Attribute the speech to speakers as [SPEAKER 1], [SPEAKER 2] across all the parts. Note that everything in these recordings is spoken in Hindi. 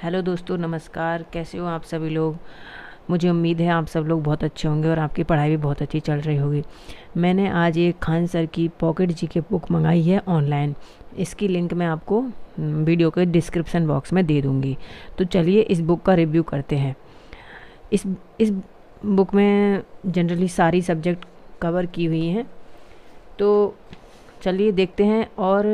[SPEAKER 1] हेलो दोस्तों, नमस्कार। कैसे हो आप सभी लोग। मुझे उम्मीद है आप सब लोग बहुत अच्छे होंगे और आपकी पढ़ाई भी बहुत अच्छी चल रही होगी। मैंने आज एक खान सर की पॉकेट जीके बुक मंगाई है ऑनलाइन। इसकी लिंक मैं आपको वीडियो के डिस्क्रिप्शन बॉक्स में दे दूँगी। तो चलिए इस बुक का रिव्यू करते हैं। इस बुक में जनरली सारी सब्जेक्ट कवर की हुई हैं। तो चलिए देखते हैं। और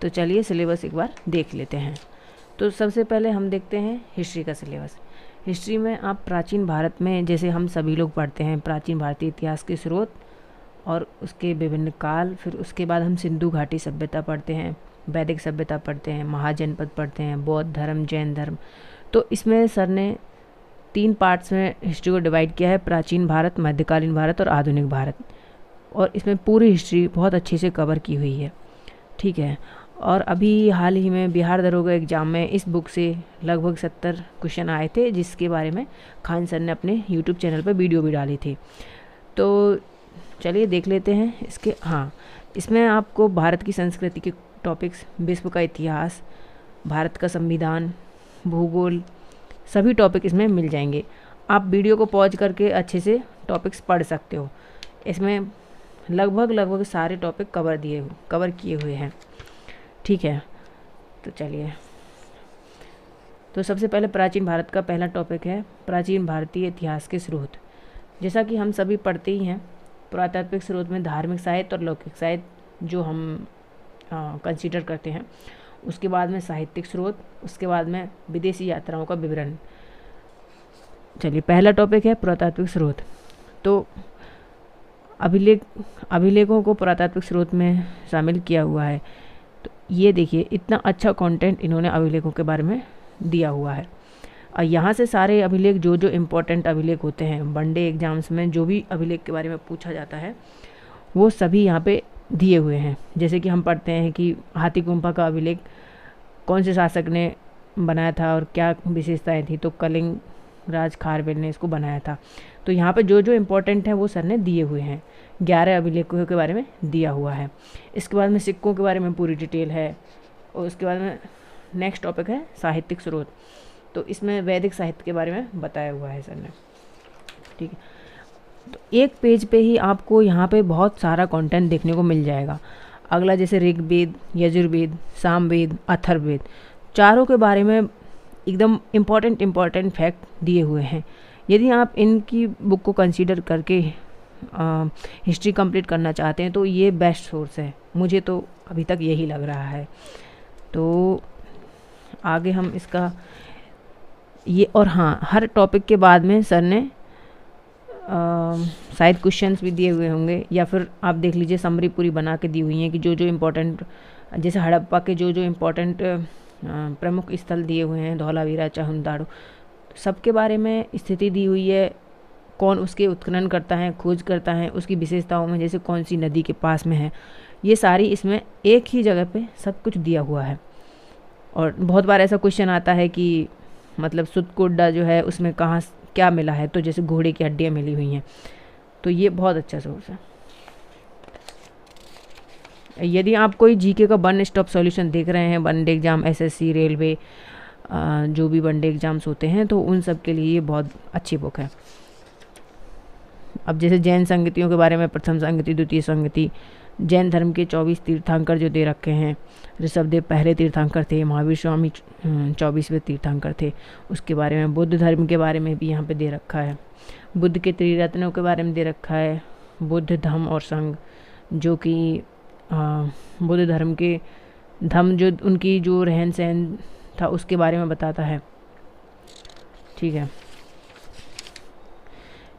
[SPEAKER 1] तो चलिए सिलेबस एक बार देख लेते हैं। तो सबसे पहले हम देखते हैं हिस्ट्री का सिलेबस। हिस्ट्री में आप प्राचीन भारत में, जैसे हम सभी लोग पढ़ते हैं, प्राचीन भारतीय इतिहास के स्रोत और उसके विभिन्न काल। फिर उसके बाद हम सिंधु घाटी सभ्यता पढ़ते हैं, वैदिक सभ्यता पढ़ते हैं, महाजनपद पढ़ते हैं, बौद्ध धर्म, जैन धर्म। तो इसमें सर ने 3 पार्ट्स में हिस्ट्री को डिवाइड किया है: प्राचीन भारत, मध्यकालीन भारत और आधुनिक भारत। और इसमें पूरी हिस्ट्री बहुत अच्छे से कवर की हुई है। ठीक है। और अभी हाल ही में बिहार दरोगा एग्ज़ाम में इस बुक से लगभग 70 क्वेश्चन आए थे, जिसके बारे में खान सर ने अपने यूट्यूब चैनल पर वीडियो भी डाली थी। तो चलिए देख लेते हैं इसके। इसमें आपको भारत की संस्कृति के टॉपिक्स, विश्व का इतिहास, भारत का संविधान, भूगोल, सभी टॉपिक इसमें मिल जाएंगे। आप वीडियो को पॉज करके अच्छे से टॉपिक्स पढ़ सकते हो। इसमें लगभग सारे टॉपिक कवर किए हुए हैं। ठीक है। तो चलिए, तो सबसे पहले प्राचीन भारत का पहला टॉपिक है प्राचीन भारतीय इतिहास के स्रोत। जैसा कि हम सभी पढ़ते ही हैं, पुरातात्विक स्रोत में धार्मिक साहित्य और लौकिक साहित्य जो हम कंसीडर करते हैं। उसके बाद में साहित्यिक स्रोत, उसके बाद में विदेशी यात्राओं का विवरण। चलिए, पहला टॉपिक है पुरातात्विक स्रोत। तो अभिलेखों को पुरातात्विक स्रोत में शामिल किया हुआ है। तो ये देखिए, इतना अच्छा कंटेंट इन्होंने अभिलेखों के बारे में दिया हुआ है। और यहाँ से सारे अभिलेख, जो जो इम्पोर्टेंट अभिलेख होते हैं, वनडे एग्जाम्स में जो भी अभिलेख के बारे में पूछा जाता है, वो सभी यहाँ पे दिए हुए हैं। जैसे कि हम पढ़ते हैं कि हाथी गुम्फा का अभिलेख कौन से शासक ने बनाया था और क्या विशेषताएं थी। तो कलिंग राज खारवेल ने इसको बनाया था। तो यहाँ पे जो जो इम्पोर्टेंट है वो सर ने दिए हुए हैं। 11 अभिलेखों के बारे में दिया हुआ है। इसके बाद में सिक्कों के बारे में पूरी डिटेल है। और उसके बाद में नेक्स्ट टॉपिक है साहित्यिक स्रोत। तो इसमें वैदिक साहित्य के बारे में बताया हुआ है सर ने। ठीक है। तो एक पेज पे ही आपको यहाँ पे बहुत सारा कंटेंट देखने को मिल जाएगा। अगला जैसे ऋग्वेद, यजुर्वेद, सामवेद, अथर्ववेद, चारों के बारे में एकदम इम्पॉर्टेंट फैक्ट दिए हुए हैं। यदि आप इनकी बुक को कंसीडर करके हिस्ट्री कंप्लीट करना चाहते हैं तो ये बेस्ट सोर्स है। मुझे तो अभी तक यही लग रहा है। तो आगे हम इसका ये, और हर टॉपिक के बाद में सर ने शायद क्वेश्चंस भी दिए हुए होंगे, या फिर आप देख लीजिए समरी पूरी बना के दी हुई है कि जो जो इम्पोर्टेंट, जैसे हड़प्पा के जो जो इम्पोर्टेंट प्रमुख स्थल दिए हुए हैं, धौलावीरा, चाहुंदाड़ो, सबके बारे में स्थिति दी हुई है। कौन उसके उत्खनन करता है, खोज करता है, उसकी विशेषताओं में, जैसे कौन सी नदी के पास में है, ये सारी इसमें एक ही जगह पे सब कुछ दिया हुआ है। और बहुत बार ऐसा क्वेश्चन आता है कि मतलब सुतकोड्डा जो है उसमें कहाँ क्या मिला है, तो जैसे घोड़े की हड्डियाँ मिली हुई हैं। तो ये बहुत अच्छा सोर्स है। यदि आप कोई जीके का वन स्टॉप सॉल्यूशन देख रहे हैं, वनडे एग्जाम, एसएससी, रेलवे, जो भी वनडे एग्जाम्स होते हैं, तो उन सब के लिए ये बहुत अच्छी बुक है। अब जैसे जैन संगतियों के बारे में, प्रथम संगति, द्वितीय संगति, जैन धर्म के 24 तीर्थंकर जो दे रखे हैं। ऋषभदेव पहले तीर्थंकर थे, महावीर स्वामी 24वें तीर्थंकर थे। उसके बारे में बुद्ध धर्म के बारे में भी यहाँ पे दे रखा है। बुद्ध के त्रिरत्नों के बारे में दे रखा है। बुद्ध, धम्म और संघ, जो कि बुद्ध धर्म के धम्म जो उनकी जो रहन सहन था उसके बारे में बताता है। ठीक है।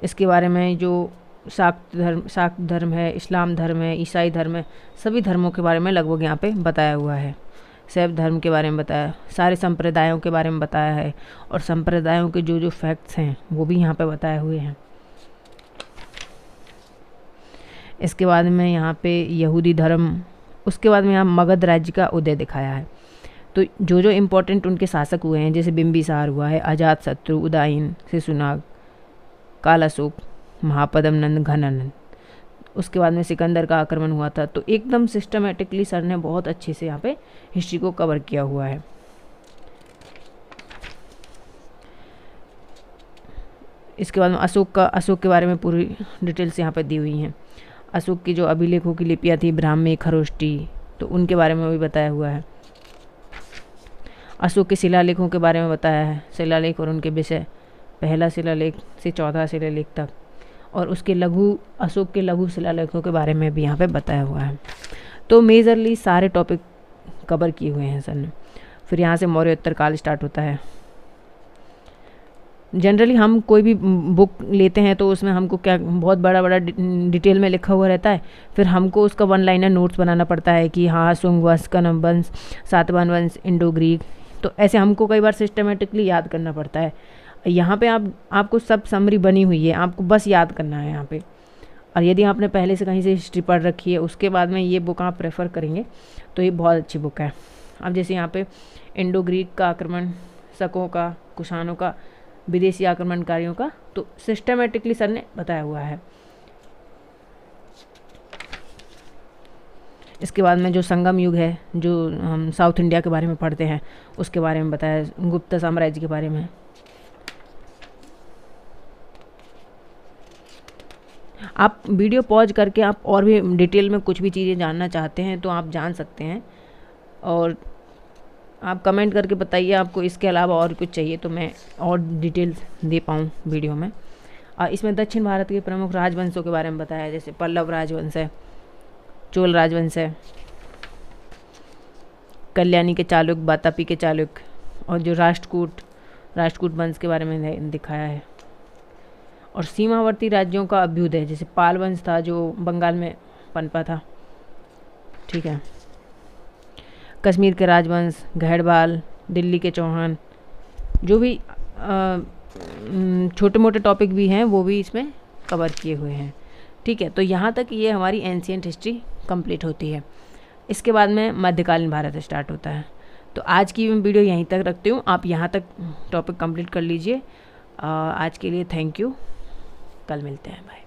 [SPEAKER 1] इसके बारे में जो शाक्त धर्म है, इस्लाम धर्म है, ईसाई धर्म है, सभी धर्मों के बारे में लगभग यहाँ पे बताया हुआ है। शैव धर्म के बारे में बताया, सारे संप्रदायों के बारे में बताया है। और संप्रदायों के जो जो फैक्ट्स हैं वो भी यहाँ पे बताए हुए हैं। इसके बाद में यहाँ पे यहूदी धर्म, उसके बाद में यहाँ मगध राज्य का उदय दिखाया है। तो जो जो इम्पोर्टेंट उनके शासक हुए हैं, जैसे बिम्बिसार हुआ है, अजातशत्रु, उदयन, शिशुनाग, कालाशोक, महापद्म नंद, घनानंद, उसके बाद में सिकंदर का आक्रमण हुआ था। तो एकदम सिस्टमेटिकली सर ने बहुत अच्छे से यहाँ पे हिस्ट्री को कवर किया हुआ है। इसके बाद में अशोक के बारे में पूरी डिटेल्स यहाँ पे दी हुई हैं। अशोक की जो अभिलेखों की लिपियाँ थी, ब्राह्मी, खरोष्टी, तो उनके बारे में भी बताया हुआ है। अशोक के शिलालेखों के बारे में बताया है, शिलालेख और उनके विषय, पहला शिलालेख से 14 शिलालेख तक, और उसके अशोक के लघु शिलालेखों के बारे में भी यहाँ पे बताया हुआ है। तो मेजरली सारे टॉपिक कवर किए हुए हैं सर ने। फिर यहाँ से मौर्योत्तर काल स्टार्ट होता है। जनरली हम कोई भी बुक लेते हैं तो उसमें हमको क्या बहुत बड़ा बड़ा डिटेल में लिखा हुआ रहता है, फिर हमको उसका 1 लाइनर नोट्स बनाना पड़ता है कि हाँ शुंग वंश, कनम वंश, सातवाहन वंश, इंडो ग्रीक, तो ऐसे हमको कई बार सिस्टमेटिकली याद करना पड़ता है। यहाँ पे आपको सब समरी बनी हुई है, आपको बस याद करना है यहाँ पे। और यदि आपने पहले से कहीं से हिस्ट्री पढ़ रखी है, उसके बाद में ये बुक आप प्रेफर करेंगे तो ये बहुत अच्छी बुक है। अब जैसे यहाँ पे इंडो ग्रीक का आक्रमण, शकों का, कुषाणों का, विदेशी आक्रमणकारियों का, तो सिस्टमेटिकली सर ने बताया हुआ है। इसके बाद में जो संगम युग है, जो हम साउथ इंडिया के बारे में पढ़ते हैं, उसके बारे में बताया, गुप्त साम्राज्य के बारे में। आप वीडियो पॉज करके आप और भी डिटेल में कुछ भी चीज़ें जानना चाहते हैं तो आप जान सकते हैं, और आप कमेंट करके बताइए आपको इसके अलावा और कुछ चाहिए तो मैं और डिटेल्स दे पाऊँ वीडियो में। इसमें दक्षिण भारत के प्रमुख राजवंशों के बारे में बताया है, जैसे पल्लव राजवंश है, चोल राजवंश है, कल्याणी के चालुक्य, वातापी के चालुक्य, और जो राष्ट्रकूट वंश के बारे में दिखाया है। और सीमावर्ती राज्यों का अभ्युदय, जैसे पाल वंश था जो बंगाल में पनपा था, ठीक है, कश्मीर के राजवंश, गहड़बाल, दिल्ली के चौहान, जो भी छोटे मोटे टॉपिक भी हैं वो भी इसमें कवर किए हुए हैं, ठीक है। तो यहाँ तक ये हमारी एंशिएंट हिस्ट्री कंप्लीट होती है। इसके बाद में मध्यकालीन भारत स्टार्ट होता है। तो आज की वीडियो यहीं तक रखती हूँ, आप यहाँ तक टॉपिक कंप्लीट कर लीजिए। आज के लिए थैंक यू, कल मिलते हैं, बाय।